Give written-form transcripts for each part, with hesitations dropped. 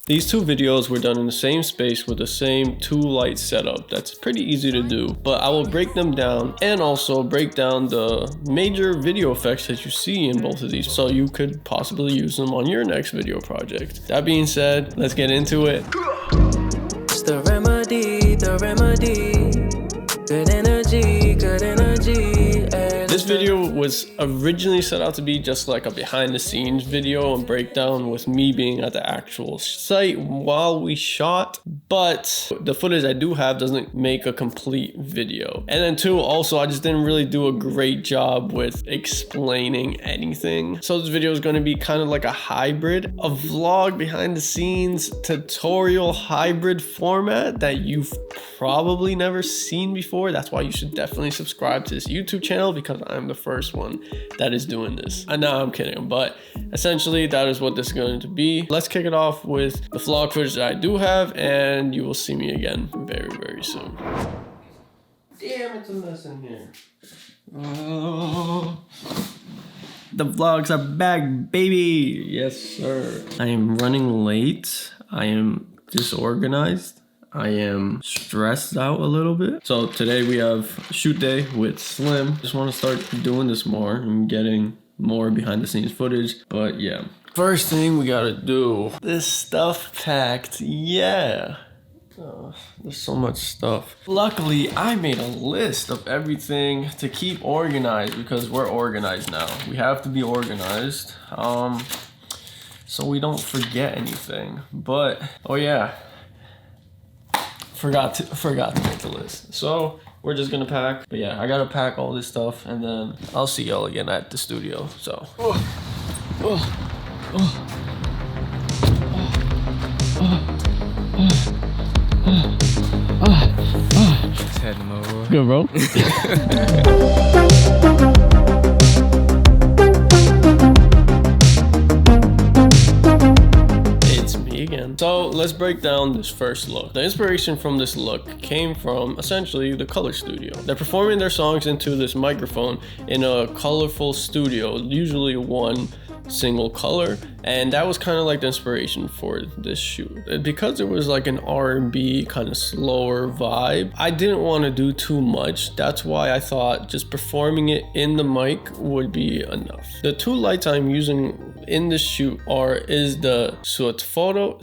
These two videos were done in the same space with the same 2 light setup. That's pretty easy to do, but I will break them down and also break down the major video effects that you see in both of these so you could possibly use them on your next video project. That being said, let's get into it. It's the remedy, good energy, good energy. This video was originally set out to be just like a behind the scenes video and breakdown with me being at the actual site while we shot, but the footage I do have doesn't make a complete video. And then 2, also I just didn't really do a great job with explaining anything. So this video is going to be kind of like a hybrid, a vlog behind the scenes tutorial hybrid format that you've probably never seen before. That's why you should definitely subscribe to this YouTube channel, because I'm the first one that is doing this. And now I'm kidding, but essentially that is what this is going to be. Let's kick it off with the vlog footage that I do have, and you will see me again very, very soon. Damn, it's a mess in here. Oh. The vlogs are back, baby. Yes, sir. I am running late. I am disorganized. I am stressed out a little bit. So today we have shoot day with Slim. Just want to start doing this more and getting more behind the scenes footage. But yeah, first thing we gotta do, this stuff packed. Yeah. Oh, there's so much stuff. Luckily, I made a list of everything to keep organized because we're organized now. We have to be organized, so we don't forget anything. But oh yeah, forgot to make the list. So we're just gonna pack. But yeah, I gotta pack all this stuff, and then I'll see y'all again at the studio. So. Just heading them over. Good, bro. It's me again. So let's break down this first look. The inspiration from this look came from essentially the color studio. They're performing their songs into this microphone in a colorful studio, usually one single color, and that was kind of like the inspiration for this shoot. Because it was like an R&B kind of slower vibe, I didn't want to do too much. That's why I thought just performing it in the mic would be enough. The 2 lights I'm using in this shoot is the Sutefoto.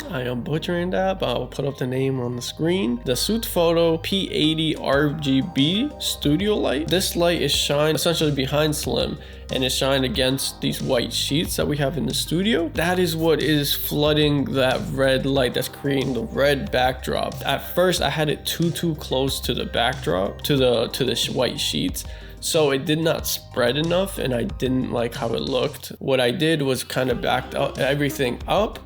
I am butchering that, but I'll put up the name on the screen. The Sutefoto P80 RGB studio light. This light is shined essentially behind Slim, and it's shined against these white sheets that we have in the studio. That is what is flooding that red light, that's creating the red backdrop. At first I had it too close to the backdrop, to the white sheets, so it did not spread enough, and I didn't like how it looked. What I did was kind of backed up everything up,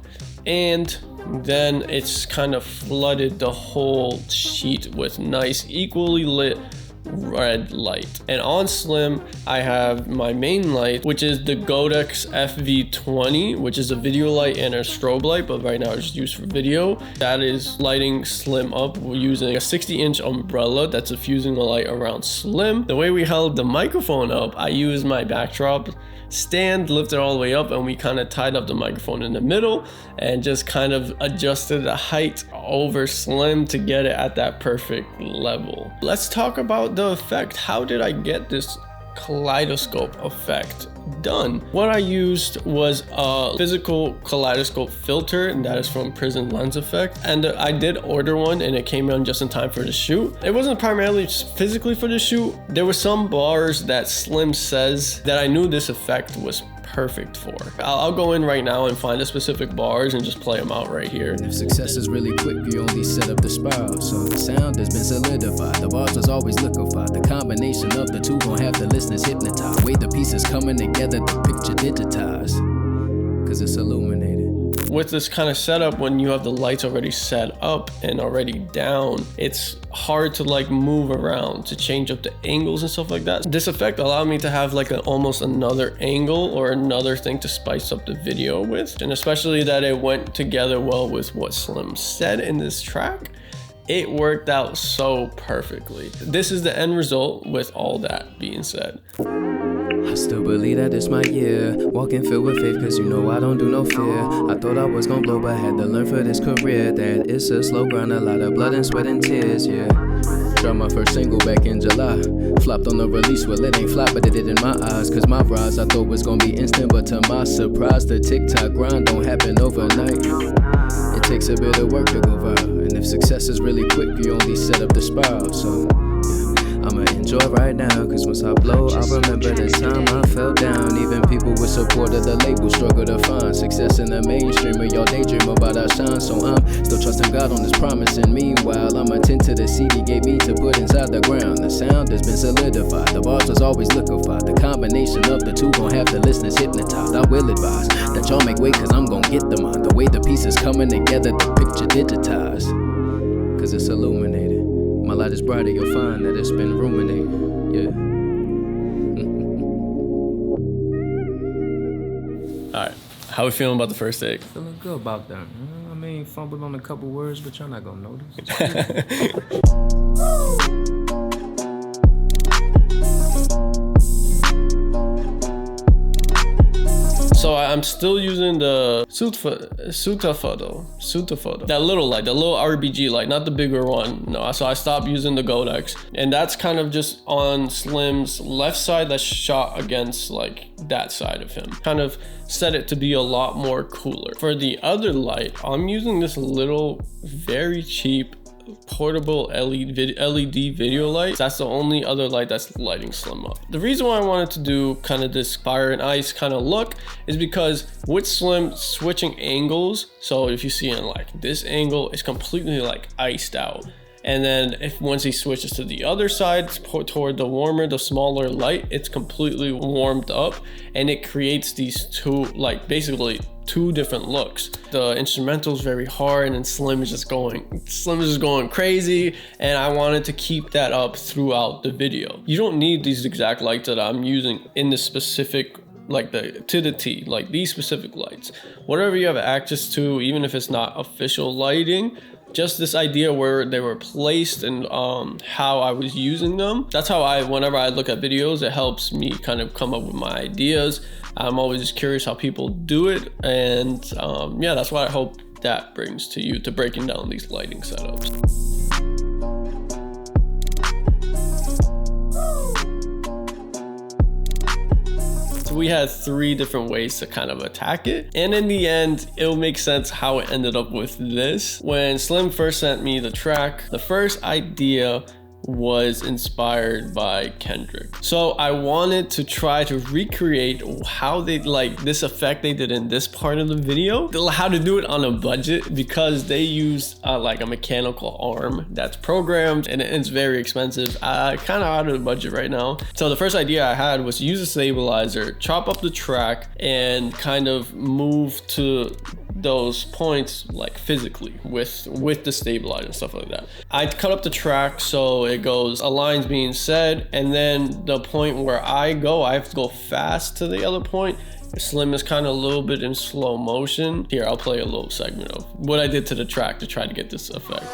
and then it's kind of flooded the whole sheet with nice equally lit red light. And on Slim I have my main light, which is the Godox FV200, which is a video light and a strobe light, but right now it's used for video. That is lighting Slim up. We're using a 60-inch umbrella that's diffusing the light around Slim. The way we held the microphone up, I used my backdrop stand, lifted all the way up, and we kind of tied up the microphone in the middle and just kind of adjusted the height over Slim to get it at that perfect level. Let's talk about the effect. How did I get this kaleidoscope effect done? What I used was a physical kaleidoscope filter, and that is from Prism Lens Effect, and I did order one, and it came in just in time for the shoot. It wasn't primarily physically for the shoot. There were some bars that Slim says that I knew this effect was perfect for. I'll go in right now and find the specific bars and just play them out right here. If success is really quick, you only set up the spiral. So the sound has been solidified. The bars was always liquefied. The combination of the two gon' have the listeners hypnotized. Way the pieces coming together, the picture digitized. Cause it's illuminated. With this kind of setup, when you have the lights already set up and already down, it's hard to like move around to change up the angles and stuff like that. This effect allowed me to have like almost another angle or another thing to spice up the video with, and especially that it went together well with what Slim said in this track. It worked out so perfectly. This is the end result with all that being said. I still believe that it's my year. Walking filled with faith, cause you know I don't do no fear. I thought I was gonna blow, but had to learn for this career that it's a slow grind, a lot of blood and sweat and tears, yeah. Dropped my first single back in July. Flopped on the release, well it ain't flop, but it did in my eyes. Cause my rise I thought was gonna be instant, but to my surprise, the TikTok grind don't happen overnight. It takes a bit of work to go viral, and if success is really quick, you only set up the spiral. So I'ma enjoy right now, cause once I blow, I remember the time I fell down. Even people with support of the label struggle to find success in the mainstream, or y'all daydream about our shine. So I'm still trusting God on this promise, and meanwhile I'ma tend to the seed he gave me to put inside the ground. The sound has been solidified, the bars was always liquefied. The combination of the two gon' have the listeners hypnotized. I will advise that y'all make way, cause I'm gon' get the mind. The way the pieces coming together, the picture digitized, cause it's illuminated. My light is brighter, you'll find that it's been ruminating, yeah. Alright, how we feeling about the first take? Feeling good about that. I mean, fumbled on a couple words, but y'all not gonna notice. So I'm still using the Sutefoto, that little light, the little RBG light, not the bigger one. No, so I stopped using the Godox, and that's kind of just on Slim's left side that's shot against like that side of him. Kind of set it to be a lot more cooler. For the other light, I'm using this little, very cheap portable LED video light. That's the only other light that's lighting Slim up. The reason why I wanted to do kind of this fire and ice kind of look is because with Slim switching angles, so if you see in like this angle, it's completely like iced out. And then if once he switches to the other side toward the warmer, the smaller light, it's completely warmed up, and it creates these two, like basically two different looks. The instrumental is very hard, and Slim is just going crazy, and I wanted to keep that up throughout the video. You don't need these exact lights that I'm using in the specific, like to the T, like these specific lights. Whatever you have access to, even if it's not official lighting, just this idea where they were placed and how I was using them. That's how whenever I look at videos, it helps me kind of come up with my ideas. I'm always just curious how people do it. And yeah, that's what I hope that brings to you, to breaking down these lighting setups. We had 3 different ways to kind of attack it, and in the end it'll make sense how it ended up with this. When Slim first sent me the track, the first idea was inspired by Kendrick. So I wanted to try to recreate how they, like this effect they did in this part of the video, how to do it on a budget, because they used like a mechanical arm that's programmed, and it's very expensive. Kind of out of the budget right now. So the first idea I had was to use a stabilizer, chop up the track, and kind of move to those points like physically with the stabilizer and stuff like that. I cut up the track so it goes a line's being said, and then the point where I have to go fast to the other point. Slim is kind of a little bit in slow motion. Here, I'll play a little segment of what I did to the track to try to get this effect.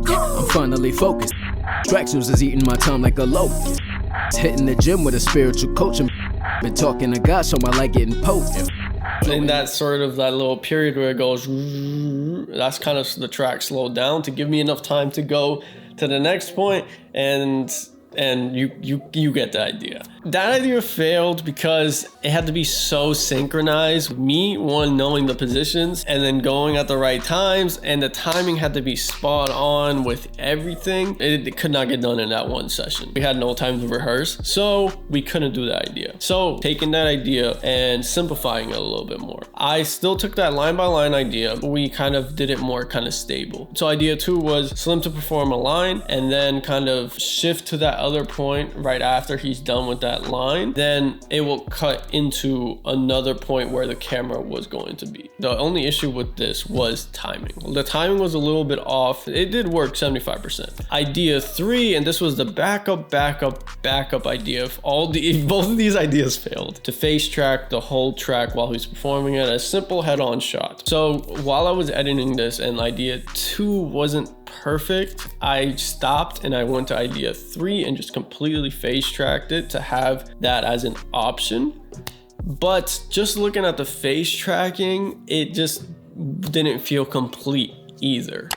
I'm finally focused. Distractions is eating my time like a locust. Hitting the gym with a spiritual coach, and been talking to God, so I like getting poked. In that sort of that little period where it goes, that's kind of the track slowed down to give me enough time to go to the next point, and you get the idea. That idea failed because it had to be so synchronized. Me, knowing the positions and then going at the right times, and the timing had to be spot on with everything. It could not get done in that one session. We had no time to rehearse, so we couldn't do that idea. So taking that idea and simplifying it a little bit more. I still took that line by line idea, but we kind of did it more kind of stable. So idea 2 was Slim to perform a line and then kind of shift to that other point right after he's done with that line. Then it will cut into another point where the camera was going to be. The only issue with this was timing. The timing was a little bit off. It did work 75%. Idea 3, and this was the backup idea of both of these ideas failed. To face track the whole track while he's performing it, a simple head-on shot. So while I was editing this and idea 2 wasn't perfect, I stopped and I went to idea 3 and just completely face tracked it to have that as an option. But just looking at the face tracking, it just didn't feel complete either.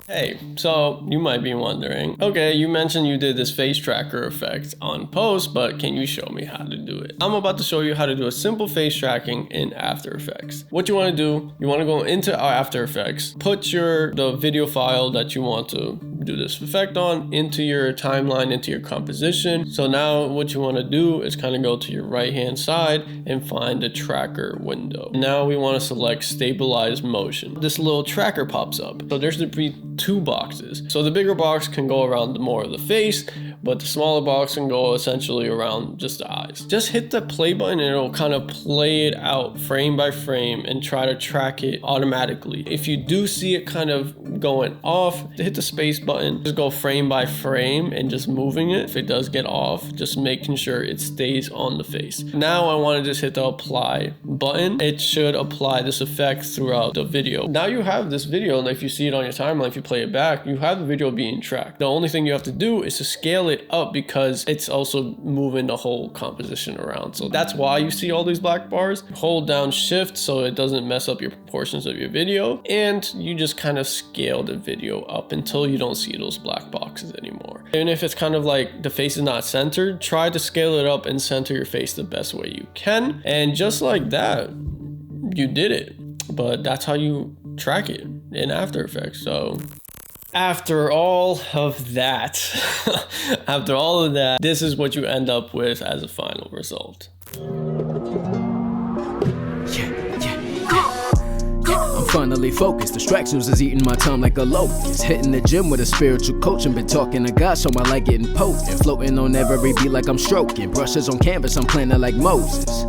Hey, so you might be wondering, okay, you mentioned you did this face tracker effect on post, but can you show me how to do it? I'm about to show you how to do a simple face tracking in After Effects. What you want to do, you want to go into our After Effects, put the video file that you want to do this effect on into your timeline, into your composition. So now what you want to do is kind of go to your right hand side and find the tracker window. Now we want to select stabilize motion. This little tracker pops up. So there's the 2 boxes. So the bigger box can go around more of the face, but the smaller box can go essentially around just the eyes. Just hit the play button and it'll kind of play it out frame by frame and try to track it automatically. If you do see it kind of going off, hit the space button, just go frame by frame and just moving it. If it does get off, just making sure it stays on the face. Now I want to just hit the apply button. It should apply this effect throughout the video. Now you have this video, and if you see it on your timeline, if you play it back, you have the video being tracked. The only thing you have to do is to scale it up because it's also moving the whole composition around. So that's why you see all these black bars. Hold down shift so it doesn't mess up your portions of your video, and you just kind of scale the video up until you don't see those black boxes anymore. Even if it's kind of like the face is not centered, try to scale it up and center your face the best way you can. And just like that, you did it. But that's how you track it in After Effects. So after all of that, this is what you end up with as a final result. I'm finally focused. Distractions is eating my time like a locust. Hitting the gym with a spiritual coach and been talking to God, so I like getting potent. Floating on every beat like I'm stroking. Brushes on canvas, I'm planning like Moses.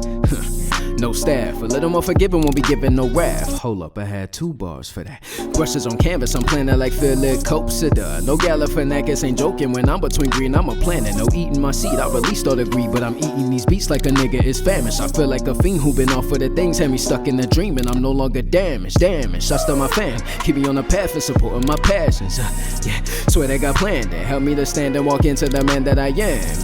No staff, a little more forgiving, won't be giving no wrath. Hold up, I had 2 bars for that. Brushes on canvas, I'm planning like Philip Copsida. No Galifianakis, ain't joking. When I'm between green, I'm a planet. No eating my seed, I released all the greed, but I'm eating these beats like a nigga is famished. I feel like a fiend who been off of the things, had me stuck in a dream, and I'm no longer damaged. Shots to my fan, keep me on the path and supporting my passions. Yeah, swear they got planned it. Help me to stand and walk into the man that I am.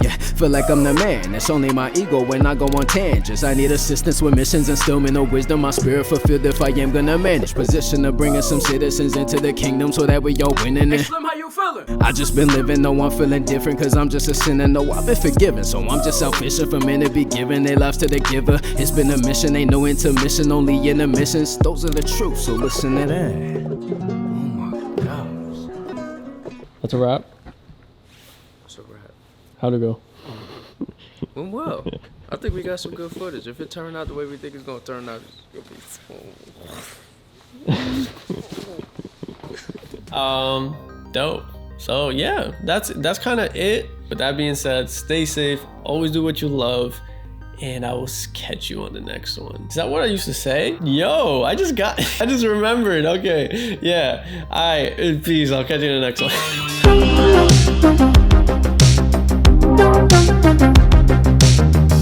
Yeah, feel like I'm the man. It's only my ego when I go on tangents. I need assistance with missions and still no wisdom. My spirit fulfilled if I am gonna manage. Position of bringing some citizens into the kingdom so that we all winning it. Slim, how you feeling? I just been living, no, I'm feeling different, cause I'm just a sinner. No, I've been forgiven, so I'm just selfish for men to be giving their lives to the giver. It's been a mission, ain't no intermission, only intermissions. Those are the truth, so listen to that. Oh my gosh. That's a wrap. What's a wrap? How'd it go? Went well. I think we got some good footage. If it turned out the way we think it's gonna turn out, it's gonna be dope. So yeah, that's kind of it. But that being said, stay safe, always do what you love, and I will catch you on the next one. Is that what I used to say? Yo, I just remembered. Okay, yeah. All right, peace. I'll catch you in the next one.